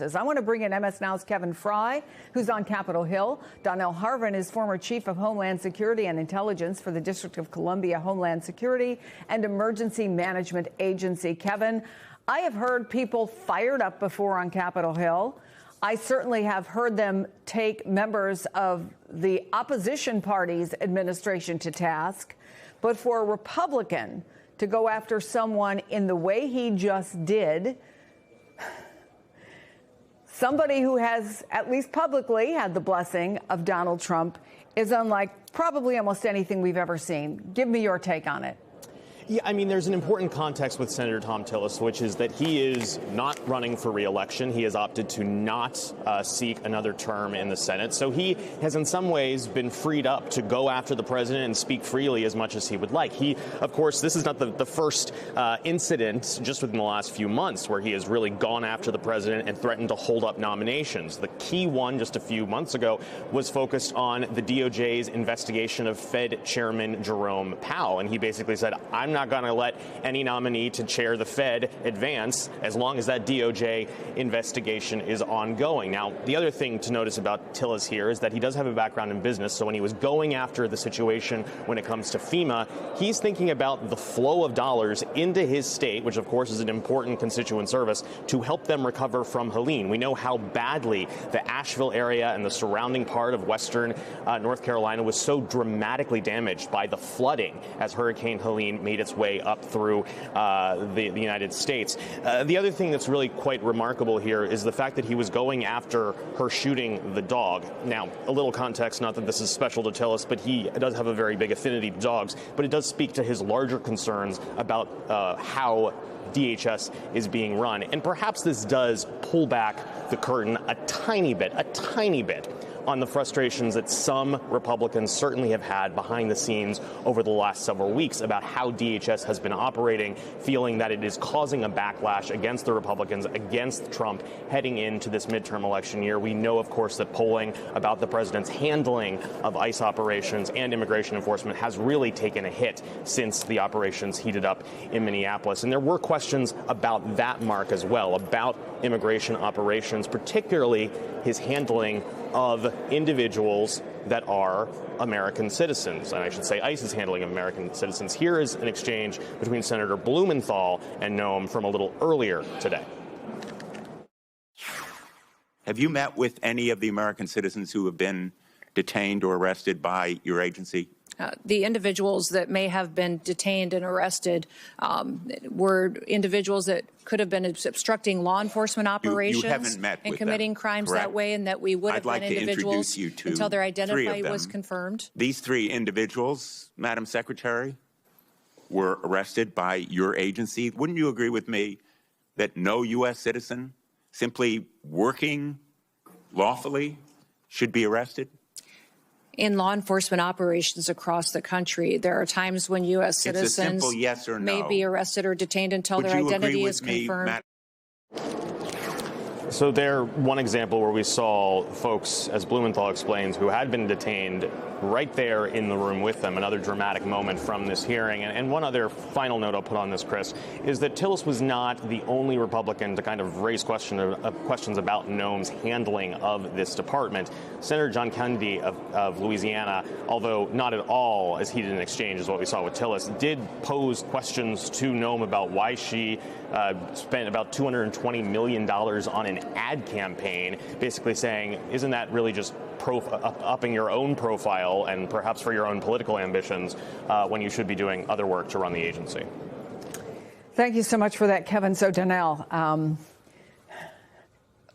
I want to bring in MS Now's Kevin Fry, who's on Capitol Hill. Donnell Harvin is former chief of Homeland Security and Intelligence for the District of Columbia Homeland Security and Emergency Management Agency. Kevin, I have heard people fired up before on Capitol Hill. I certainly have heard them take members of the opposition party's administration to task. But for a Republican to go after someone in the way he just did, somebody who has, at least publicly, had the blessing of Donald Trump, is unlike probably almost anything we've ever seen. Give me your take on it. Yeah, I mean, there's an important context with Senator Thom Tillis, which is that he is not running for re-election. He has opted to not seek another term in the Senate. So he has in some ways been freed up to go after the president and speak freely as much as he would like. He, of course, this is not the first incident just within the last few months where he has really gone after the president and threatened to hold up nominations. The key one just a few months ago was focused on the DOJ's investigation of Fed Chairman Jerome Powell. And he basically said, I'm not going to let any nominee to chair the Fed advance as long as that DOJ investigation is ongoing. Now, the other thing to notice about Tillis here is that he does have a background in business. So when he was going after the situation when it comes to FEMA, he's thinking about the flow of dollars into his state, which, of course, is an important constituent service, to help them recover from Helene. We know how badly the Asheville area and the surrounding part of western North Carolina was so dramatically damaged by the flooding as Hurricane Helene made its way up through the United States. The other thing that's really quite remarkable here is the fact that he was going after her shooting the dog. Now, a little context, not that this is special to Tillis, but he does have a very big affinity to dogs, but it does speak to his larger concerns about how DHS is being run. And perhaps this does pull back the curtain a tiny bit on the frustrations that some Republicans certainly have had behind the scenes over the last several weeks about how DHS has been operating, feeling that it is causing a backlash against the Republicans, against Trump heading into this midterm election year. We know, of course, that polling about the president's handling of ICE operations and immigration enforcement has really taken a hit since the operations heated up in Minneapolis. And there were questions about that mark as well, about immigration operations, particularly his handling of individuals that are American citizens. And I should say ICE is handling American citizens. Here is an exchange between Senator Blumenthal and Noem from a little earlier today. Have you met with any of the American citizens who have been detained or arrested by your agency? The individuals that may have been detained and arrested were individuals that could have been obstructing law enforcement operations you haven't met and with committing them, crimes correct? that way, and that we would have like been individuals until their identity was confirmed. These three individuals, Madam Secretary, were arrested by your agency. Wouldn't you agree with me that no U.S. citizen simply working lawfully should be arrested? In law enforcement operations across the country, there are times when U.S. citizens yes or no. may be arrested or detained until their identity is confirmed. So there, one example where we saw folks, as Blumenthal explains, who had been detained right there in the room with them. Another dramatic moment from this hearing. And one other final note I'll put on this, Chris, is that Tillis was not the only Republican to kind of raise questions about Noem's handling of this department. Senator John Kennedy of Louisiana, although not at all as heated an exchange as what we saw with Tillis, did pose questions to Noem about why she spent about $220 million on an ad campaign, basically saying, isn't that really just upping your own profile and perhaps for your own political ambitions when you should be doing other work to run the agency? Thank you so much for that, Kevin. So, Donnell,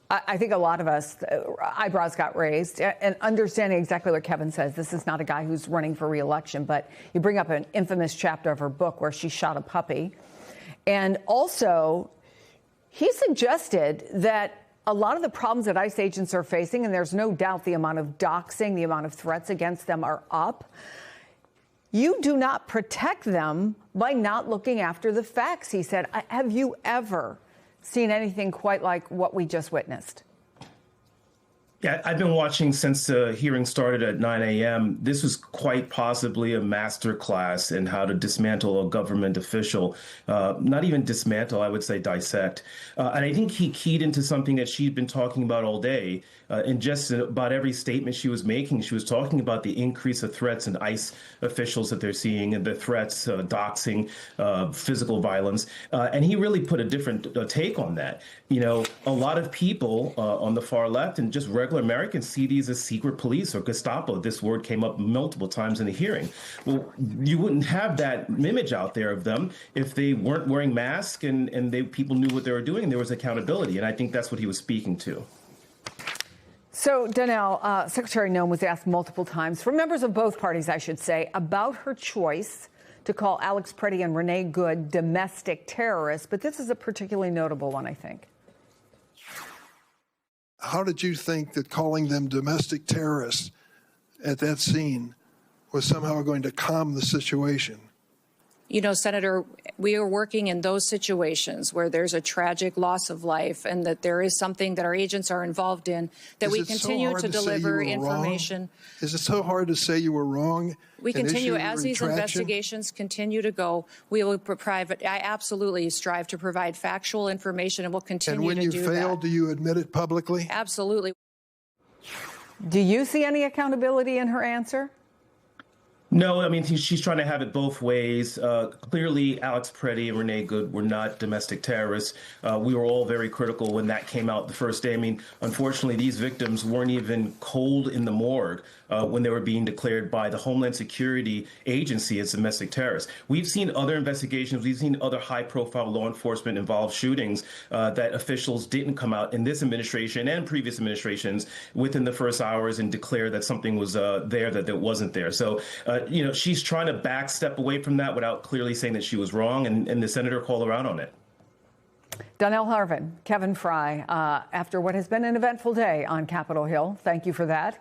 I think a lot of us, eyebrows got raised, and understanding exactly what Kevin says. This is not a guy who's running for re-election, but you bring up an infamous chapter of her book where she shot a puppy. And also, he suggested that a lot of the problems that ICE agents are facing, and there's no doubt the amount of doxing, the amount of threats against them are up. You do not protect them by not looking after the facts, he said. Have you ever seen anything quite like what we just witnessed? Yeah, I've been watching since the hearing started at 9 a.m. This was quite possibly a master class in how to dismantle a government official. Not even dismantle, I would say dissect. And I think he keyed into something that she'd been talking about all day. And just about every statement she was making, she was talking about the increase of threats and ICE officials that they're seeing, and the threats, doxing, physical violence. And he really put a different take on that. You know, a lot of people on the far left and just regular Americans see these as secret police or Gestapo. This word came up multiple times in the hearing. Well, you wouldn't have that image out there of them if they weren't wearing masks and people knew what they were doing and there was accountability. And I think that's what he was speaking to. So, Donnell, Secretary Noem was asked multiple times, from members of both parties, I should say, about her choice to call Alex Preddy and Renee Good domestic terrorists. But this is a particularly notable one, I think. How did you think that calling them domestic terrorists at that scene was somehow going to calm the situation? You know, Senator, we are working in those situations where there's a tragic loss of life and that there is something that our agents are involved in, that we continue to deliver information. Is it so hard to say you were wrong? We continue, as these investigations continue to go, we will provide, I absolutely strive to provide factual information and will continue to do that. And when you fail, do you admit it publicly? Absolutely. Do you see any accountability in her answer? No, I mean, she's trying to have it both ways. Clearly, Alex Preddy and Renee Good were not domestic terrorists. We were all very critical when that came out the first day. I mean, unfortunately, these victims weren't even cold in the morgue when they were being declared by the Homeland Security Agency as domestic terrorists. We've seen other investigations. We've seen other high-profile law enforcement involved shootings that officials didn't come out in this administration and previous administrations within the first hours and declare that something was there that wasn't there. So, you know, she's trying to backstep away from that without clearly saying that she was wrong, and the senator called her out on it. Donnell Harvin, Kevin Fry, after what has been an eventful day on Capitol Hill, thank you for that.